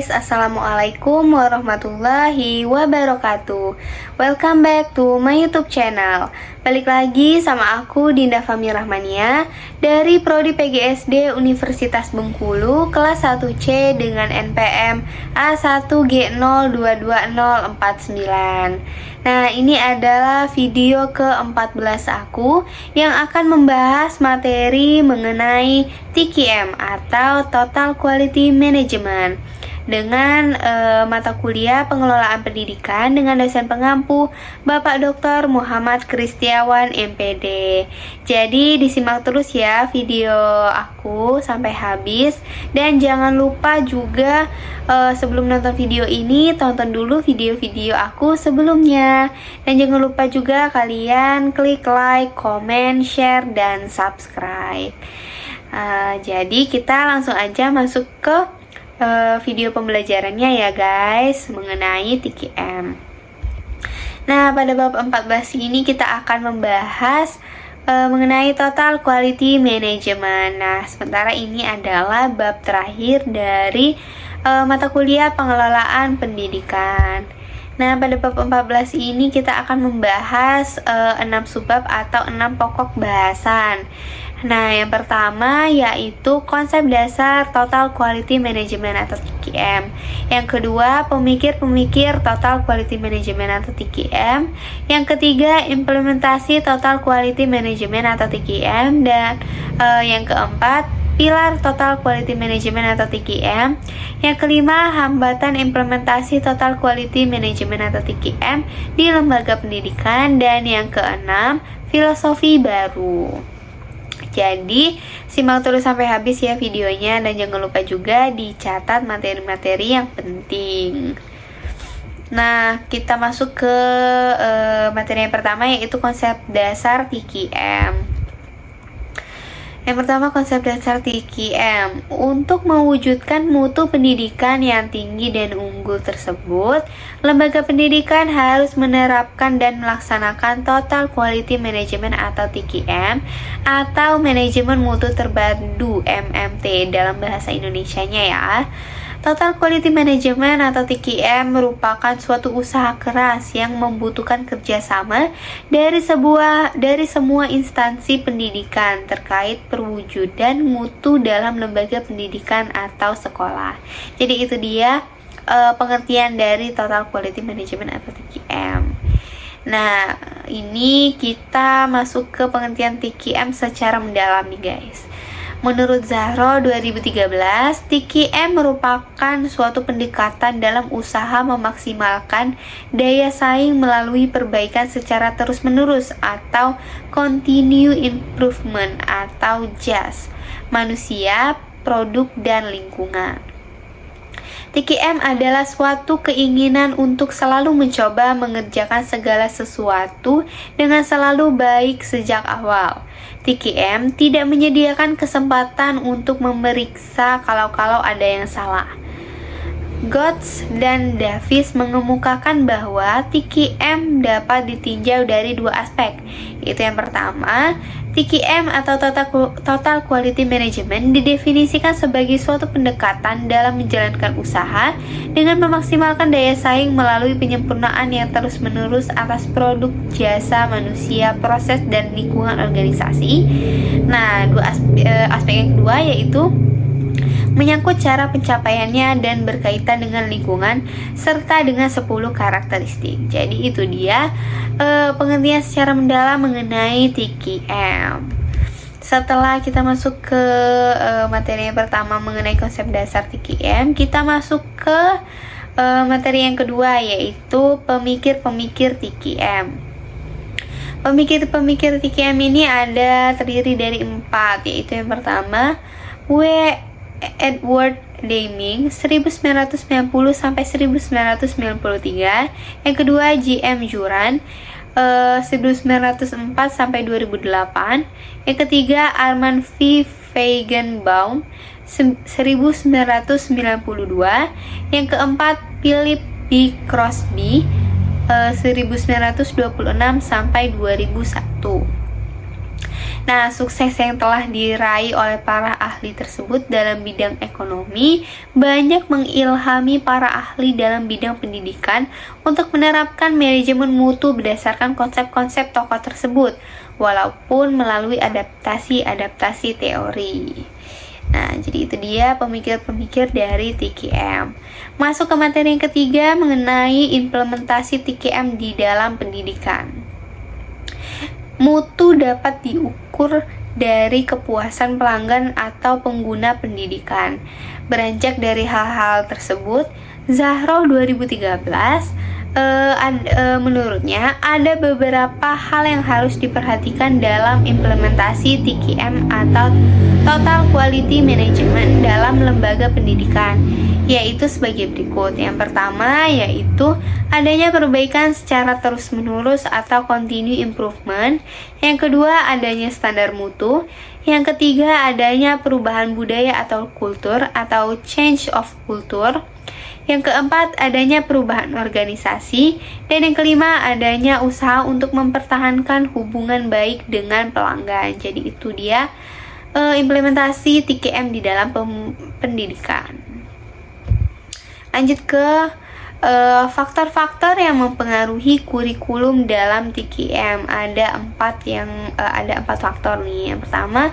guys, Assalamualaikum warahmatullahi wabarakatuh. Welcome back to my YouTube channel. Balik lagi sama aku Dinda Fahmi Rahmania dari Prodi PGSD Universitas Bengkulu kelas 1C dengan NPM A1G022049. Nah, ini adalah video ke-14 aku yang akan membahas materi mengenai TQM atau Total Quality Management dengan mata kuliah pengelolaan pendidikan dengan dosen pengampu Bapak Dr. Muhammad Kristiawan MPD. Jadi disimak terus ya video aku sampai habis, dan jangan lupa juga sebelum nonton video ini tonton dulu video-video aku sebelumnya, dan jangan lupa juga kalian klik like, comment, share, dan subscribe. Jadi kita langsung aja masuk ke video pembelajarannya ya guys, mengenai TQM. Nah, pada bab 14 ini kita akan membahas mengenai Total Quality Management. Nah, sementara ini adalah bab terakhir dari mata kuliah pengelolaan pendidikan. Nah, pada bab 14 ini kita akan membahas 6 subbab atau 6 pokok bahasan. Nah, yang pertama yaitu konsep dasar Total Quality Management atau TQM. Yang kedua, pemikir-pemikir Total Quality Management atau TQM. Yang ketiga, implementasi Total Quality Management atau TQM. Dan yang keempat, pilar Total Quality Management atau TQM. Yang kelima, hambatan implementasi Total Quality Management atau TQM di lembaga pendidikan. Dan yang keenam, filosofi baru. Jadi simak terus sampai habis ya videonya, dan jangan lupa juga dicatat materi-materi yang penting. Nah, kita masuk ke materi yang pertama, yaitu konsep dasar TQM. Yang pertama, konsep dasar TQM. Untuk mewujudkan mutu pendidikan yang tinggi dan unggul tersebut, lembaga pendidikan harus menerapkan dan melaksanakan Total Quality Management atau TQM atau Manajemen Mutu Terpadu MMT dalam bahasa Indonesianya ya. Total Quality Management atau TQM merupakan suatu usaha keras yang membutuhkan kerjasama dari semua instansi pendidikan terkait perwujudan mutu dalam lembaga pendidikan atau sekolah. Jadi itu dia pengertian dari Total Quality Management atau TQM. Nah, ini kita masuk ke pengertian TQM secara mendalam nih guys. Menurut Zahro 2013, TQM merupakan suatu pendekatan dalam usaha memaksimalkan daya saing melalui perbaikan secara terus-menerus atau continue improvement atau JAS, manusia, produk, dan lingkungan. TQM adalah suatu keinginan untuk selalu mencoba mengerjakan segala sesuatu dengan selalu baik sejak awal. TQM tidak menyediakan kesempatan untuk memeriksa kalau ada yang salah. Gotts dan Davis mengemukakan bahwa TQM dapat ditinjau dari dua aspek, yaitu yang pertama, TQM atau Total Quality Management didefinisikan sebagai suatu pendekatan dalam menjalankan usaha dengan memaksimalkan daya saing melalui penyempurnaan yang terus-menerus atas produk, jasa, manusia, proses, dan lingkungan organisasi. Nah, aspek yang kedua yaitu menyangkut cara pencapaiannya dan berkaitan dengan lingkungan serta dengan 10 karakteristik. Jadi itu dia pengertian secara mendalam mengenai TQM. Setelah kita masuk ke materi yang pertama mengenai konsep dasar TQM, kita masuk ke materi yang kedua, yaitu pemikir-pemikir TQM. Pemikir-pemikir TQM ini terdiri dari 4, yaitu yang pertama, Edward Deming 1990 sampai 1993. Yang kedua, J.M. Juran 1904 sampai 2008. Yang ketiga, Armand V. Feigenbaum 1992. Yang keempat, Philip B. Crosby 1926 sampai 2001. Nah, sukses yang telah diraih oleh para ahli tersebut dalam bidang ekonomi banyak mengilhami para ahli dalam bidang pendidikan untuk menerapkan manajemen mutu berdasarkan konsep-konsep tokoh tersebut, walaupun melalui adaptasi-adaptasi teori. Nah, jadi itu dia pemikir-pemikir dari TKM. Masuk ke materi yang ketiga mengenai implementasi TKM di dalam pendidikan. Mutu dapat diukur dari kepuasan pelanggan atau pengguna pendidikan. Beranjak dari hal-hal tersebut, Zahro 2013 menurutnya ada beberapa hal yang harus diperhatikan dalam implementasi TQM atau Total Quality Management dalam lembaga pendidikan, yaitu sebagai berikut. Yang pertama yaitu adanya perbaikan secara terus-menerus atau continue improvement. Yang kedua adanya standar mutu. Yang ketiga adanya perubahan budaya atau kultur atau change of culture. Yang keempat, adanya perubahan organisasi. Dan yang kelima, adanya usaha untuk mempertahankan hubungan baik dengan pelanggan. Jadi itu dia implementasi TKM di dalam pendidikan. Lanjut ke faktor-faktor yang mempengaruhi kurikulum dalam TKM. Ada empat faktor nih. Yang pertama,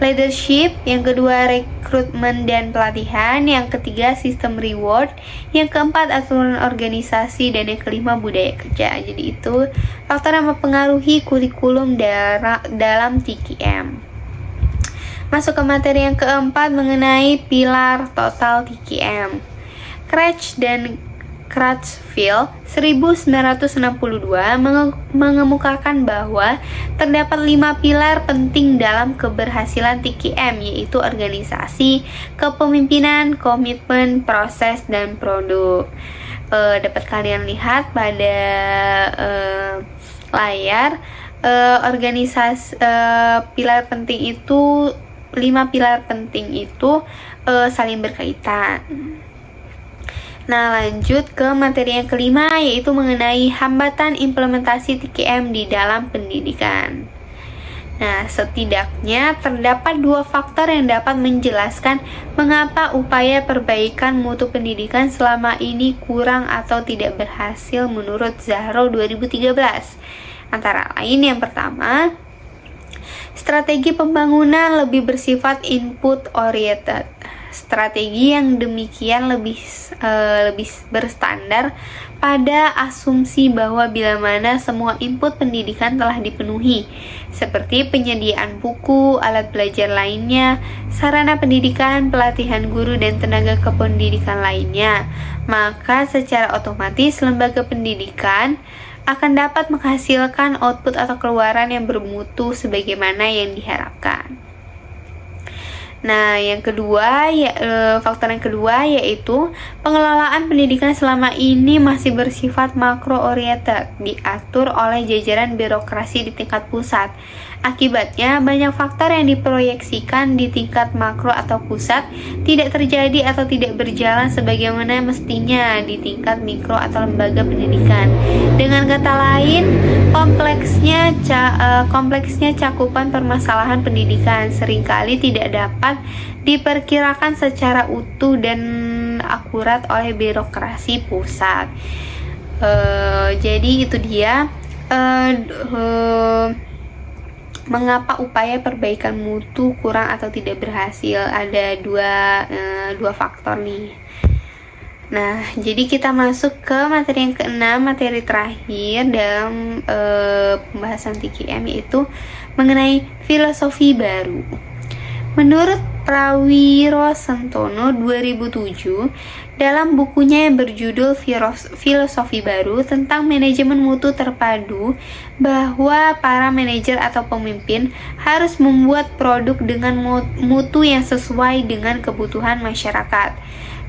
leadership. Yang kedua, rekrutmen dan pelatihan. Yang ketiga, sistem reward. Yang keempat, aturan organisasi. Dan yang kelima, budaya kerja. Jadi itu faktor yang mempengaruhi kurikulum dalam TKM. Masuk ke materi yang keempat mengenai pilar total TKM. Craig dan Crutchfield 1962 mengemukakan bahwa terdapat 5 pilar penting dalam keberhasilan TKM, yaitu organisasi, kepemimpinan, komitmen, proses, dan produk. Dapat kalian lihat pada layar organisasi pilar penting itu, 5 pilar penting itu saling berkaitan. Nah, lanjut ke materi yang kelima, yaitu mengenai hambatan implementasi TKM di dalam pendidikan. Nah, setidaknya terdapat 2 faktor yang dapat menjelaskan mengapa upaya perbaikan mutu pendidikan selama ini kurang atau tidak berhasil menurut Zahro 2013. Antara lain, yang pertama, strategi pembangunan lebih bersifat input oriented. Strategi yang demikian lebih berstandar pada asumsi bahwa bila mana semua input pendidikan telah dipenuhi, seperti penyediaan buku, alat belajar lainnya, sarana pendidikan, pelatihan guru, dan tenaga kependidikan lainnya, maka secara otomatis lembaga pendidikan akan dapat menghasilkan output atau keluaran yang bermutu sebagaimana yang diharapkan. Nah, yang kedua, faktor yang kedua yaitu pengelolaan pendidikan selama ini masih bersifat makro oriented, diatur oleh jajaran birokrasi di tingkat pusat. Akibatnya, banyak faktor yang diproyeksikan di tingkat makro atau pusat tidak terjadi atau tidak berjalan sebagaimana mestinya di tingkat mikro atau lembaga pendidikan. Dengan kata lain, kompleksnya cakupan permasalahan pendidikan seringkali tidak dapat diperkirakan secara utuh dan akurat oleh birokrasi pusat. Jadi itu dia mengapa upaya perbaikan mutu kurang atau tidak berhasil. Ada dua faktor nih. Nah, jadi kita masuk ke materi yang keenam, materi terakhir dalam pembahasan TKM, yaitu mengenai filosofi baru. Menurut Prawiro Sentono 2007, dalam bukunya yang berjudul Filosofi Baru tentang Manajemen Mutu Terpadu, bahwa para manajer atau pemimpin harus membuat produk dengan mutu yang sesuai dengan kebutuhan masyarakat.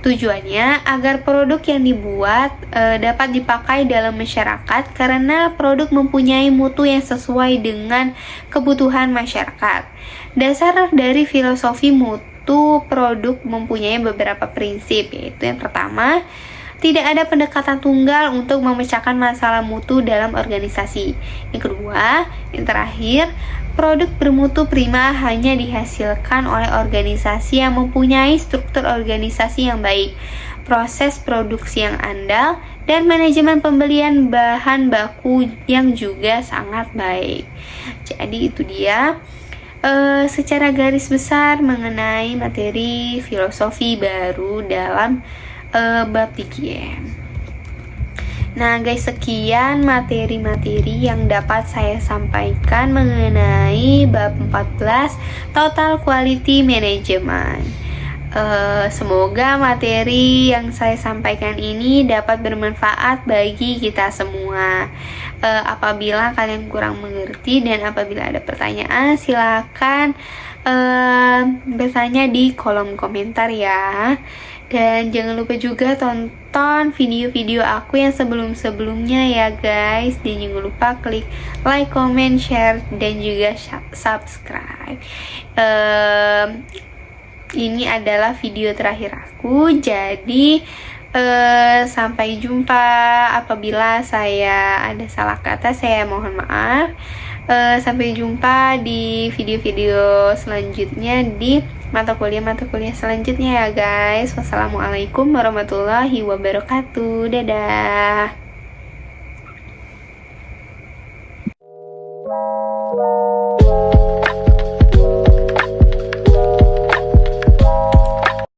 Tujuannya agar produk yang dibuat dapat dipakai dalam masyarakat karena produk mempunyai mutu yang sesuai dengan kebutuhan masyarakat. Dasar dari filosofi mutu produk mempunyai beberapa prinsip, yaitu yang pertama, Tidak ada pendekatan tunggal untuk memecahkan masalah mutu dalam organisasi. Yang kedua, yang terakhir, produk bermutu prima hanya dihasilkan oleh organisasi yang mempunyai struktur organisasi yang baik, proses produksi yang andal, dan manajemen pembelian bahan baku yang juga sangat baik. Jadi itu dia secara garis besar mengenai materi filosofi baru dalam bab TQM. Nah guys, sekian materi-materi yang dapat saya sampaikan mengenai bab 14 Total Quality Management. Semoga materi yang saya sampaikan ini dapat bermanfaat bagi kita semua. Apabila kalian kurang mengerti dan apabila ada pertanyaan, silakan bertanya di kolom komentar ya. Dan jangan lupa juga tonton video-video aku yang sebelum-sebelumnya ya guys. Dan jangan lupa klik like, comment, share, dan juga subscribe. Ini adalah video terakhir aku, jadi sampai jumpa. Apabila saya ada salah kata, saya mohon maaf. Sampai jumpa di video-video selanjutnya, di mata kuliah selanjutnya ya guys. Wassalamualaikum warahmatullahi wabarakatuh. Dadah.